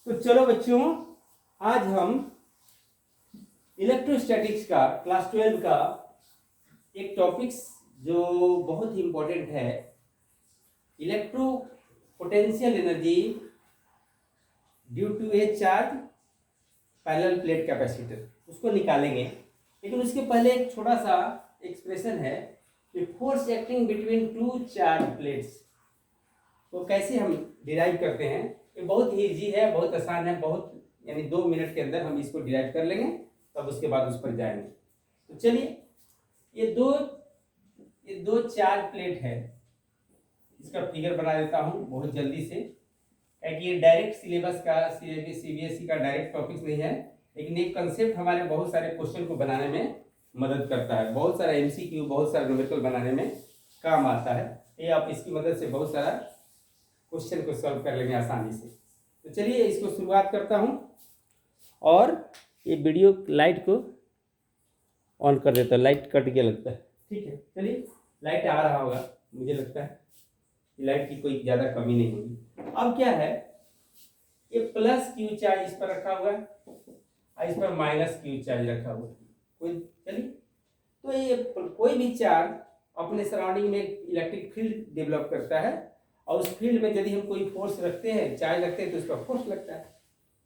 तो चलो बच्चों, आज हम इलेक्ट्रोस्टैटिक्स का क्लास 12 का एक टॉपिक्स जो बहुत ही इम्पोर्टेंट है, electro potential energy due to a charge parallel plate capacitor, उसको निकालेंगे। लेकिन उसके पहले एक छोटा सा एक्सप्रेशन है कि force acting between two charge plates को कैसे हम डिराइव करते हैं। ये बहुत ही ईजी है, बहुत आसान है, बहुत यानी 2 मिनट के अंदर हम इसको डिराइव कर लेंगे, तब उसके बाद उस पर जाएंगे। तो चलिए, ये दो चार्ज प्लेट है, इसका फिगर बना देता हूँ बहुत जल्दी से, क्योंकि ये डायरेक्ट सिलेबस का सीबीएसई का डायरेक्ट टॉपिक नहीं है, लेकिन एक कंसेप्ट हमारे बहुत सारे क्वेश्चन को बनाने में मदद करता है, बहुत सारा एमसीक्यू, बहुत सारा न्यूमेरिकल बनाने में काम आता है। ये आप इसकी मदद से बहुत सारा क्वेश्चन को सॉल्व कर लेंगे आसानी से। तो चलिए इसको शुरुआत करता हूँ और ये वीडियो लाइट को ऑन कर देता हूँ। लाइट कट गया लगता है, ठीक है। चलिए, लाइट आ रहा होगा, मुझे लगता है लाइट की कोई ज़्यादा कमी नहीं होगी। अब क्या है, ये प्लस क्यू चार्ज इस पर रखा हुआ है और इस पर माइनस क्यू चार्ज रखा हुआ है। चलिए, तो ये कोई भी चार्ज अपने सराउंडिंग में इलेक्ट्रिक फील्ड डेवलप करता है, और उस फील्ड में यदि हम कोई फोर्स रखते हैं, चार्ज रखते हैं, तो उसका फोर्स लगता है।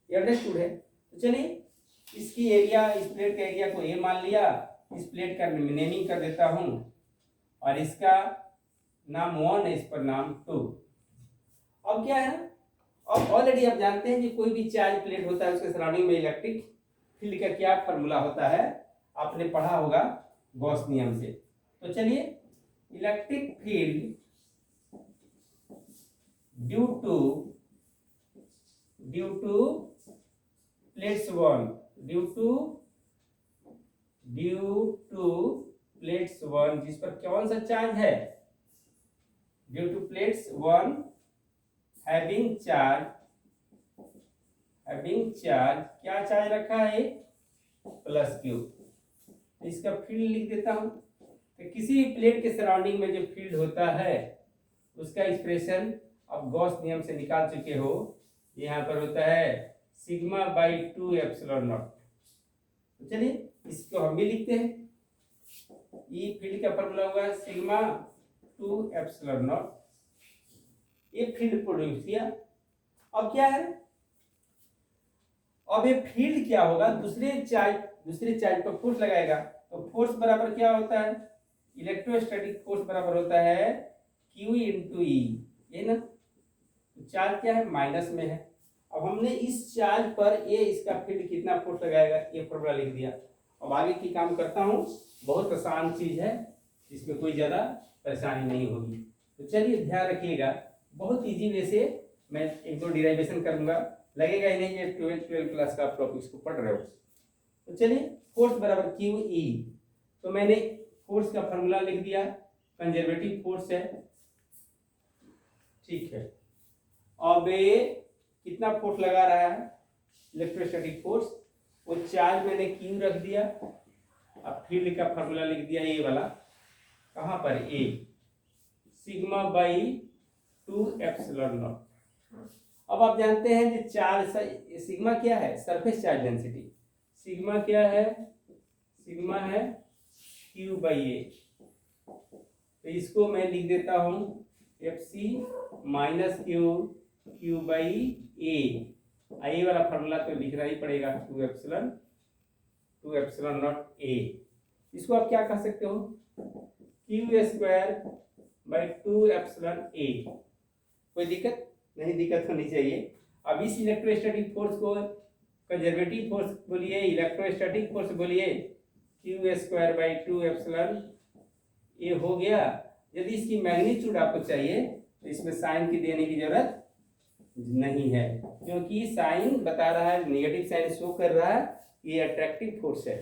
ये अंडरस्टूड है। तो चलिए, इसकी एरिया, इस प्लेट का एरिया को ए मान लिया, इस प्लेट का नेमिंग कर देता हूँ, और इसका नाम 1 है, इस पर नाम 2। अब क्या है, अब ऑलरेडी आप जानते हैं कि कोई भी चार्ज प्लेट होता है, उसके सराउंडिंग में इलेक्ट्रिक फील्ड का क्या फॉर्मूला होता है, आपने पढ़ा होगा गॉस नियम से। तो चलिए, electric field due to plates 1 जिस पर कौन सा चार्ज है, due to plates 1 having charge, क्या चार्ज रखा है, प्लस क्यू। इसका फील्ड लिख देता हूं। तो किसी भी प्लेट के सराउंडिंग में जो फील्ड होता है, उसका एक्सप्रेशन अब गॉस नियम से निकाल चुके हो, यहाँ पर होता है सिग्मा बाई 2 एप्सिलॉन नॉट। तो चलिए, इसको हम भी लिखते हैं। ये फील्ड का फॉर्मूला हुआ है सिग्मा 2 एप्सिलॉन नॉट। ये फील्ड प्रोड्यूस किया। अब क्या है, अब ये फील्ड क्या होगा, दूसरे चार्ज पर फोर्स लगाएगा। तो फोर्स बराबर क्या होता है, इलेक्ट्रोस्टैटिक फोर्स बराबर होता है Q इंटू ई, ये ना। तो चार्ज क्या है, माइनस में है। अब हमने इस चार्ज पर इसका फील्ड कितना फोर्स लगाएगा, ये फॉर्मूला लिख दिया। अब आगे की काम करता हूँ, बहुत आसान चीज है, इसमें कोई ज्यादा परेशानी नहीं होगी। तो चलिए, ध्यान रखिएगा, बहुत इजी वे से मैं 1-2 डिराइवेशन करूंगा, लगेगा ही नहीं कि 12 क्लास का आप टॉपिक्स को पढ़ रहे हो। तो चलिए, फोर्स बराबर क्यू ई। तो मैंने फोर्स का फॉर्मूला लिख दिया, कंजर्वेटिव फोर्स है, ठीक है। अब ये कितना फोर्स लगा रहा है, इलेक्ट्रोस्टैटिक फोर्स, वो चार्ज मैंने क्यू रख दिया। अब फील्ड का फॉर्मूला लिख दिया, ये वाला, कहाँ पर, ए सिग्मा बाई 2 एप्सिलॉन नॉट। अब आप जानते हैं कि चार्ज सिग्मा क्या है, सरफेस चार्ज डेंसिटी। सिग्मा क्या है, सिग्मा है क्यू बाई ए। तो इसको मैं लिख देता हूं F C minus Q by A. I वाला फॉर्मूला तो लिखना ही पड़ेगा, 2 एप्सिलॉन नॉट ए। इसको आप क्या कह सकते हो, क्यू स्क्वायर बाई 2 एप्सिलॉन ए। कोई दिक्कत नहीं, दिक्कत होनी चाहिए। अब इस इलेक्ट्रोस्टैटिक फोर्स को कंजर्वेटिव फोर्स बोलिए, इलेक्ट्रोस्टैटिक फोर्स बोलिए, क्यू स्क्वायर बाई 2 एप्सिलॉन ए हो गया। यदि इसकी मैग्नीट्यूड आपको चाहिए, तो इसमें साइन की देने की जरूरत नहीं है, क्योंकि साइन बता रहा है, नेगेटिव साइन शो कर रहा है, ये अट्रैक्टिव फोर्स है,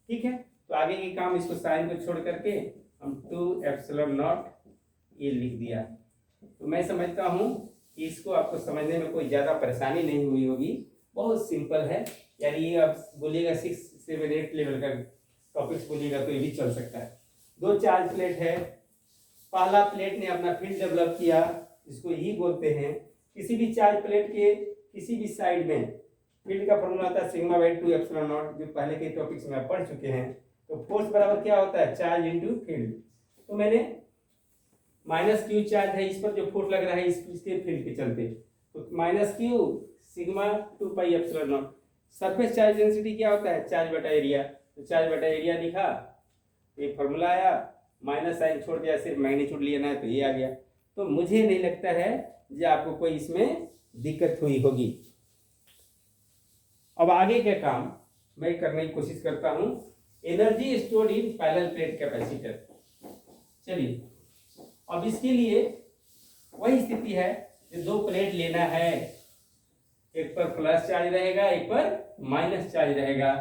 ठीक है। तो आगे की काम, इसको साइन को छोड़ करके हम 2 एप्सिलॉन नॉट ये लिख दिया। तो मैं समझता हूँ कि इसको आपको समझने में कोई ज़्यादा परेशानी नहीं हुई होगी, बहुत सिंपल है। यानी ये आप बोलिएगा 6, 7, 8 लेवल का टॉपिक्स बोलिएगा तो ये भी चल सकता है। 2 चार्ज प्लेट है, पहला प्लेट ने अपना फील्ड डेवलप किया, इसको ई बोलते हैं। किसी भी चार्ज प्लेट के किसी भी साइड में फील्ड का फॉर्मूला आता है सिग्मा बाई 2 एप्सिलॉन नॉट, जो पहले के टॉपिक्स में आप पढ़ चुके हैं। तो फोर्स बराबर क्या होता है, चार्ज इनटू फील्ड। तो मैंने माइनस क्यू चार्ज है इस पर जो फोर्स लग रहा है इसके फील्ड के चलते, तो minus Q sigma 2 pi epsilon not. Surface charge density क्या होता है, चार्ज बटा एरिया। तो चार्ज बटा एरिया लिखा, ये फॉर्मूला आया, माइनस साइन छोड़ दिया, सिर्फ मैग्नीट्यूड लेना है तो ये आ गया। तो मुझे नहीं लगता है कि आपको कोई इसमें दिक्कत हुई होगी। अब आगे का काम मैं करने की कोशिश करता हूं, energy stored in parallel plate capacitor. चलिए, अब इसके लिए वही स्थिति है कि दो प्लेट लेना है, एक पर प्लस चार्ज रहेगा, एक पर माइनस चार्ज रहेगा,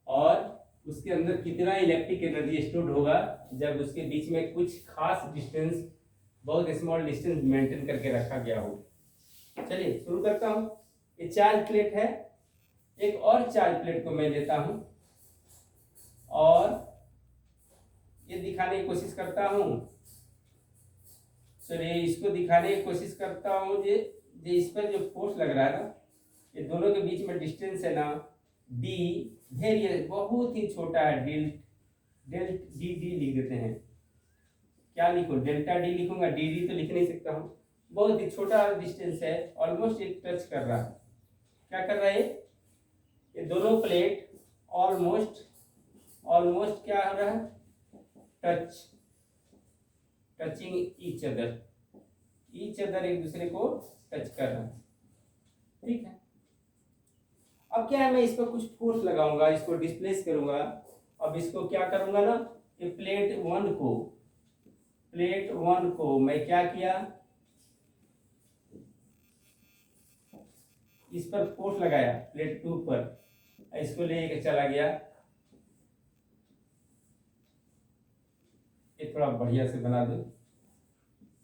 और उसके अंदर कितना इलेक्ट्रिक एनर्जी स्टोर्ड होगा जब उसके बीच में कुछ खास डिस्टेंस, बहुत स्मॉल डिस्टेंस मेंटेन करके रखा गया हो। चलिए शुरू करता हूं। ये चार्ज प्लेट है, एक और चार्ज प्लेट को मैं लेता हूं और ये दिखाने की कोशिश करता हूं। चलिए इसको दिखाने की कोशिश करता हूं, जे इस पर जो फोर्स लग रहा है ना, ये दोनों के बीच में डिस्टेंस है ना डी, वेरियस बहुत ही छोटा है, डी लिख देते हैं। क्या लिखो, डेल्टा डी लिखूंगा, डी तो लिख नहीं सकता हूँ। बहुत ही छोटा डिस्टेंस है, ऑलमोस्ट एक टच कर रहा है। क्या कर रहा है ये दोनों प्लेट ऑलमोस्ट क्या हो रहा है, टचिंग ईच अदर एक दूसरे को टच कर रहा है। ठीक है, अब क्या है, मैं इस पर कुछ फोर्स लगाऊंगा, इसको डिस्प्लेस करूंगा। अब इसको क्या करूंगा ना, ये प्लेट वन को मैं क्या किया, इस पर फोर्स लगाया प्लेट 2 पर, इसको लेके चला गया। ये थोड़ा बढ़िया से बना दो।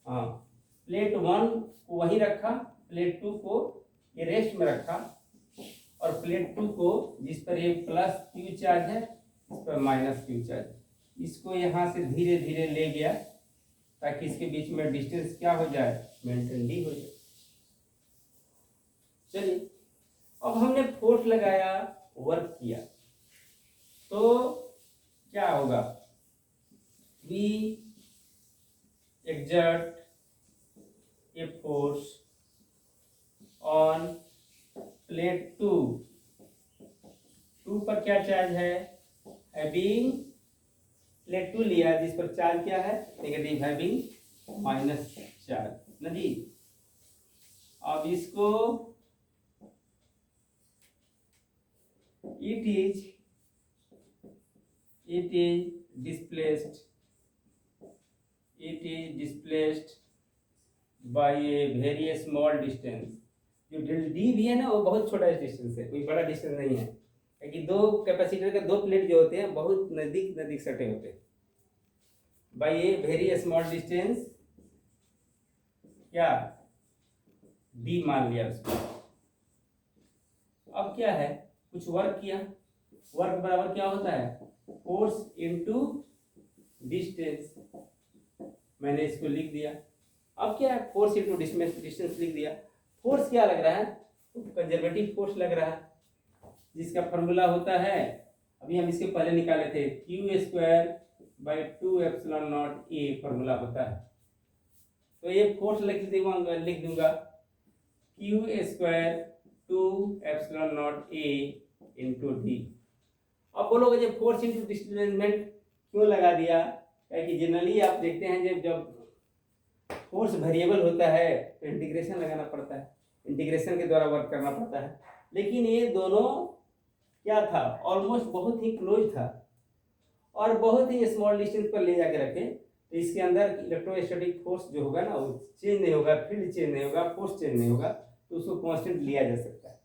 हाँ, प्लेट 1 को वहीं रखा, प्लेट 2 को ये रेस्ट में रखा, और प्लेट 2 को जिस पर ये प्लस क्यू चार्ज है इस पर माइनस क्यू चार्ज, इसको यहाँ से धीरे धीरे ले गया ताकि इसके बीच में डिस्टेंस क्या हो जाए, मेंटेन डी हो जाए। चलिए, अब हमने फोर्स लगाया, वर्क किया, तो क्या होगा, we exert a force on plate 2 पर क्या चार्ज है, हैविंग प्लेट 2 लिया जिस पर चार्ज क्या है, नेगेटिव, हैविंग माइनस चार्ज ना जी। अब इसको it is displaced by a very small distance। जो डेल डी भी है ना, वो बहुत छोटा डिस्टेंस है, कोई बड़ा डिस्टेंस नहीं है, क्योंकि दो कैपेसिटर के दो प्लेट जो होते हैं बहुत नजदीक सटे होते हैं। By a very small distance, क्या डी मान लिया उसको। अब क्या है, कुछ वर्क किया, वर्क बराबर क्या होता है, फोर्स इनटू डिस्टेंस, मैंने इसको लिख दिया। अब क्या है, फोर्स इनटू डिस्टेंस लिख दिया। फोर्स क्या लग रहा है, कंजर्वेटिव फोर्स लग रहा है, जिसका फॉर्मूला होता है, अभी हम इसके पहले निकाले थे, Q² 2 epsilon not a formula होता है। तो ये फोर्स लिख दूंगा Q² 2 epsilon not a into D. अब बोलोगे जब फोर्स इंटू डिस्प्लेसमेंट क्यों लगा दिया, क्योंकि जनरली आप देखते हैं जब फोर्स वेरिएबल होता है तो इंटीग्रेशन लगाना पड़ता है, इंटीग्रेशन के द्वारा वर्क करना पड़ता है। लेकिन ये दोनों क्या था, ऑलमोस्ट बहुत ही क्लोज था और बहुत ही स्मॉल डिस्टेंस पर ले जाके रखे, तो इसके अंदर इलेक्ट्रोस्टैटिक फोर्स जो होगा ना वो चेंज नहीं होगा, फील्ड चेंज नहीं होगा, फोर्स चेंज नहीं होगा, तो उसको कांस्टेंट लिया जा सकता है।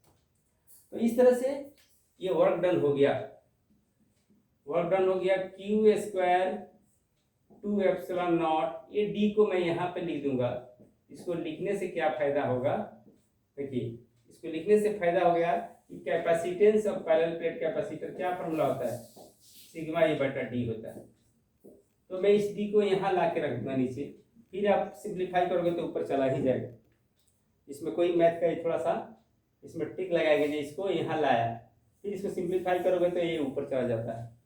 तो इस तरह से ये वर्क डन हो गया, Q² 2 एप्सिलॉन नॉट। ये डी को मैं यहाँ पे लिख दूंगा। इसको लिखने से क्या फायदा होगा, देखिए इसको लिखने से फायदा हो गया कि capacitance of parallel plate capacitor क्या फॉर्मूला होता है, सिग्मा ए बटा डी होता है। तो मैं इस डी को यहाँ ला के रख दूंगा नीचे, फिर आप सिंप्लीफाई करोगे तो ऊपर चला ही जाएगा। इसमें कोई मैथ का थोड़ा सा इसमें टिक लगाएंगे, जो इसको यहाँ लाया, फिर इसको सिंप्लीफाई करोगे तो ये ऊपर चला जाता है।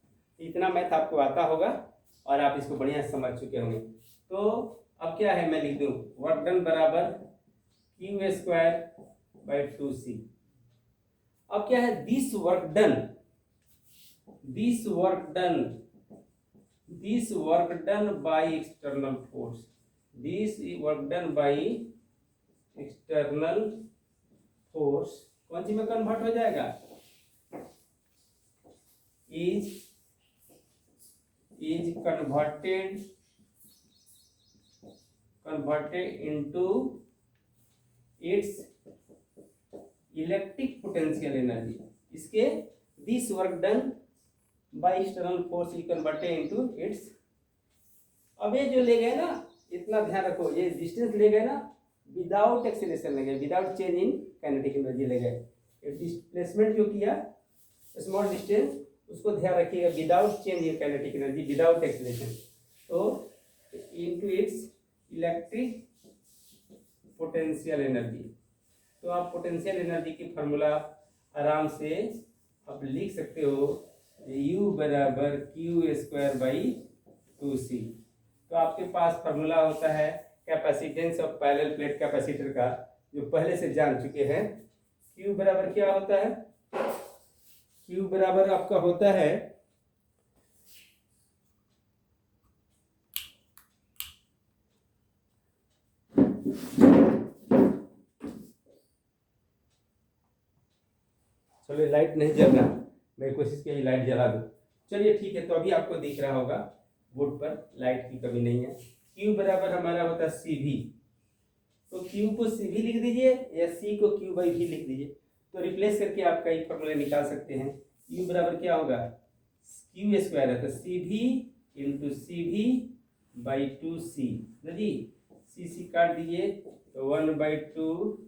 इतना मैथ आपको आता होगा और आप इसको बढ़िया से समझ चुके होंगे। तो अब क्या है, मैं लिख दूँ वर्क डन बराबर क्यू स्क्वायर बाई 2c। अब क्या है, this work done by external force, this work done by external force कौन सी में कन्वर्ट हो जाएगा, is converted into its electric potential energy. इसके this work done by external force is converted into its. अब ये जो ले गए ना, इतना ध्यान रखो, ये डिस्टेंस ले गए ना विदाउट एक्सीलरेशन ले गए, without change in kinetic energy ले गए। डिस्प्लेसमेंट जो किया स्मॉल डिस्टेंस, उसको ध्यान रखिएगा, without change in kinetic energy, without acceleration. तो into its electric potential energy. तो आप पोटेंशियल एनर्जी की फार्मूला आराम से आप लिख सकते हो, U बराबर क्यू स्क्वायर बाई 2c। तो आपके पास फार्मूला होता है capacitance of parallel plate capacitor का, जो पहले से जान चुके हैं। Q बराबर क्या होता है, Q बराबर आपका होता है चलो लाइट नहीं जल रहा, मैं कोशिश किया लाइट जला दूं। चलिए ठीक है, तो अभी आपको दिख रहा होगा बोर्ड पर, लाइट की कमी नहीं है। Q बराबर हमारा होता है CV, तो Q को CV लिख दीजिए या C को Q बाई V लिख दीजिए। तो रिप्लेस करके आप कई फॉर्मूले निकाल सकते हैं। U बराबर क्या होगा, Q स्क्वायर है तो CV into CV by 2c ना जी, C काट दीजिए तो 1/2,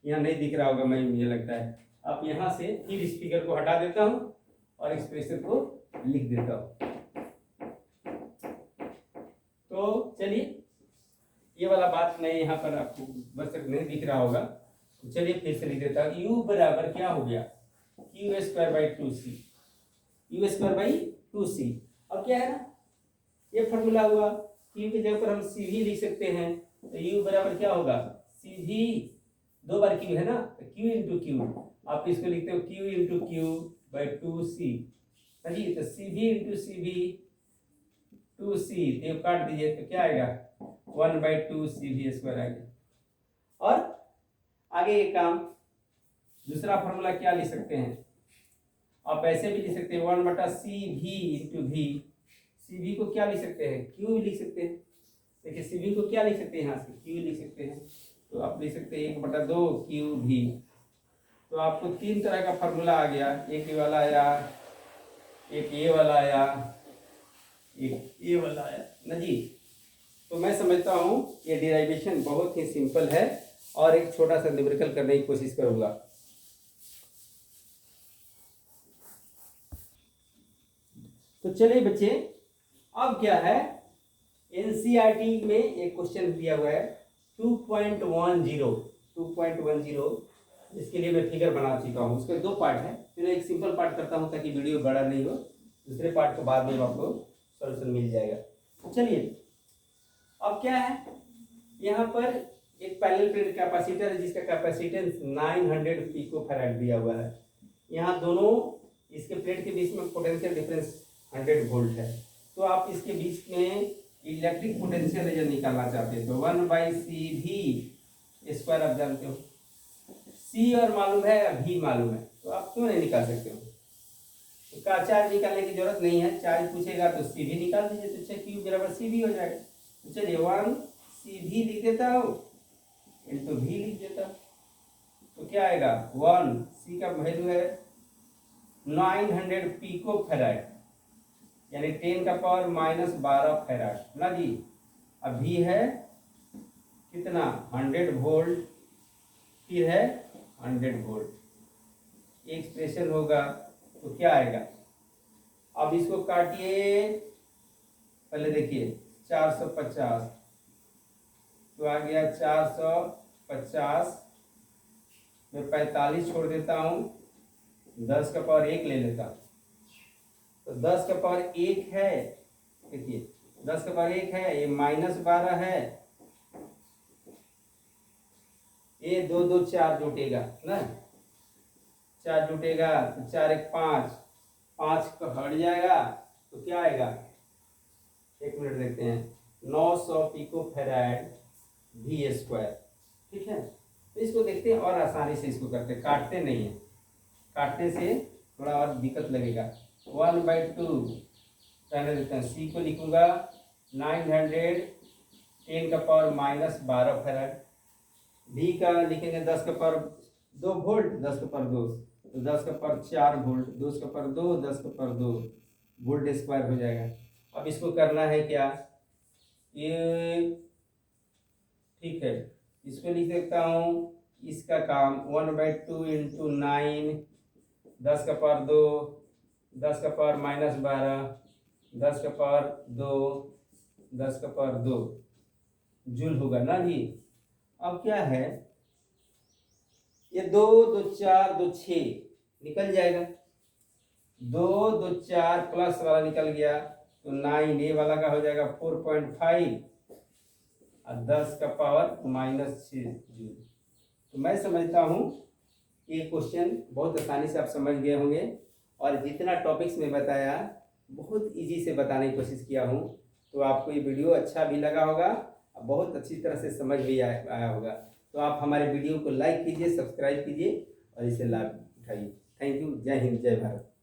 यहाँ नहीं दिख रहा होगा, मुझे लगता है। आप यहाँ से फिर इस फिगर को हटा देता हूँ और एक्सप्रेशन को लिख देता हूँ। तो चलिए, ये वाला बात मैं यहाँ पर आपको बस तक नहीं दिख रहा होगा, तो चलिए फिर से लिख देता हूँ। U बराबर क्या हो गया, Q square by 2c, U square by 2c। अब क्या है ना, ये फॉर्मूला हुआ, Q की जगह पर हम CV लिख सकते हैं, तो U बराबर क्या होगा, CV, दो बार Q है ना, तो Q इंटू क्यू, आप इसको लिखते हो Q into Q by 2c जी। तो CV इंटू CV 2c, तो काट दीजिए तो क्या आएगा 1/2 CV स्क्वायर आ गया। और आगे एक काम, दूसरा फॉर्मूला क्या लिख सकते हैं, आप ऐसे भी लिख सकते हैं 1/CV इंटू V। CV को क्या लिख सकते हैं, Q लिख सकते हैं। देखिए CV को क्या लिख सकते हैं, यहाँ से Q लिख सकते हैं, तो आप लिख सकते हैं 1/2 QV। तो आपको तीन तरह का फार्मूला आ गया, एक ये वाला आया, एक ये वाला आया, एक ये वाला आया ना जी। तो मैं समझता हूँ ये डिराइवेशन बहुत ही सिंपल है, और एक छोटा सा न्यूमेरिकल करने की कोशिश करूंगा। तो चलिए बच्चे, अब क्या है, एनसीईआरटी में एक क्वेश्चन दिया हुआ है 2.10, इसके लिए मैं फिगर बना चुका हूँ। उसके दो पार्ट है, मैं एक सिंपल पार्ट करता हूँ ताकि वीडियो बड़ा नहीं हो, दूसरे पार्ट को बाद में आपको सॉल्यूशन मिल जाएगा। तो चलिए, अब क्या है, यहाँ पर एक पैरेलल प्लेट कैपेसिटर है जिसका कैपेसिटेंस 900 पिकोफैराड दिया हुआ है। यहाँ दोनों इसके प्लेट के बीच में पोटेंशियल डिफरेंस 100 वोल्ट है। तो आप इसके बीच में इलेक्ट्रिक पोटेंशियल जब निकालना चाहते हैं तो 1/CV स्क्वायर आप जानते हो, C और मालूम है, V मालूम है, तो आप क्यों नहीं निकाल सकते हो। तो का चार्ज निकालने की जरूरत नहीं है, चार्ज पूछेगा तो CV निकाल दीजिए, तो Q बराबर CV हो जाएगा। तो चलिए 1CV लिख देता हूँ इंटू V लिख देता हूँ, तो क्या आएगा 1C का वैल्यू है 900 पिकोफैराड, यानी 10⁻⁻12 फैराड ना जी। अब V है कितना 100 वोल्ट, फिर है 100 वोल्ट, एक्सप्रेशन होगा तो क्या आएगा। अब इसको काटिए, पहले देखिए 450, तो आ गया 450 मैं 45 छोड़ देता हूँ, 10 का पावर 1 ले लेता हूँ। तो 10 का पावर 1 है, देखिए 10 का पावर 1 है, ये -12 है, ये 2 2 4 जुटेगा ना, 4 जुटेगा तो 4 1 5, 5 का हट जाएगा तो क्या आएगा, एक मिनट देखते हैं, 900 पिको फेराड V²। ठीक है, तो इसको देखते हैं और आसानी से इसको करते हैं, काटते नहीं है, काटने से थोड़ा और दिक्कत लगेगा। 1/2 पहले देते हैं, सी को लिखूंगा 910 का पावर -12 फेराड, भी का लिखेंगे 10 का पावर 2 वोल्ट, 10 का पावर 2, तो 10 का पावर 4 वोल्ट, 2 का पावर 2, 10 का पावर 2 वोल्ट स्क्वायर हो जाएगा। अब इसको करना है क्या, ये ठीक है, इसको लिख सकता हूँ, इसका काम 1/2 इंटू 9, 10 का पावर 2, 10 का पावर -12, 10 का पावर 2, 10 का पावर 2 जूल होगा ना जी। अब क्या है, ये 2 2 4 2 6 निकल जाएगा, 2 2 4 प्लस वाला निकल गया तो 9, ये वाला का हो जाएगा 4.5 और 10 का पावर -6 जूल। तो मैं समझता हूँ ये क्वेश्चन बहुत आसानी से आप समझ गए होंगे, और जितना टॉपिक्स में बताया बहुत इजी से बताने की कोशिश किया हूँ, तो आपको ये वीडियो अच्छा भी लगा होगा, बहुत अच्छी तरह से समझ भी आया होगा। तो आप हमारे वीडियो को लाइक कीजिए, सब्सक्राइब कीजिए और इसे लाभ उठाइए। थैंक यू, जय हिंद, जय भारत।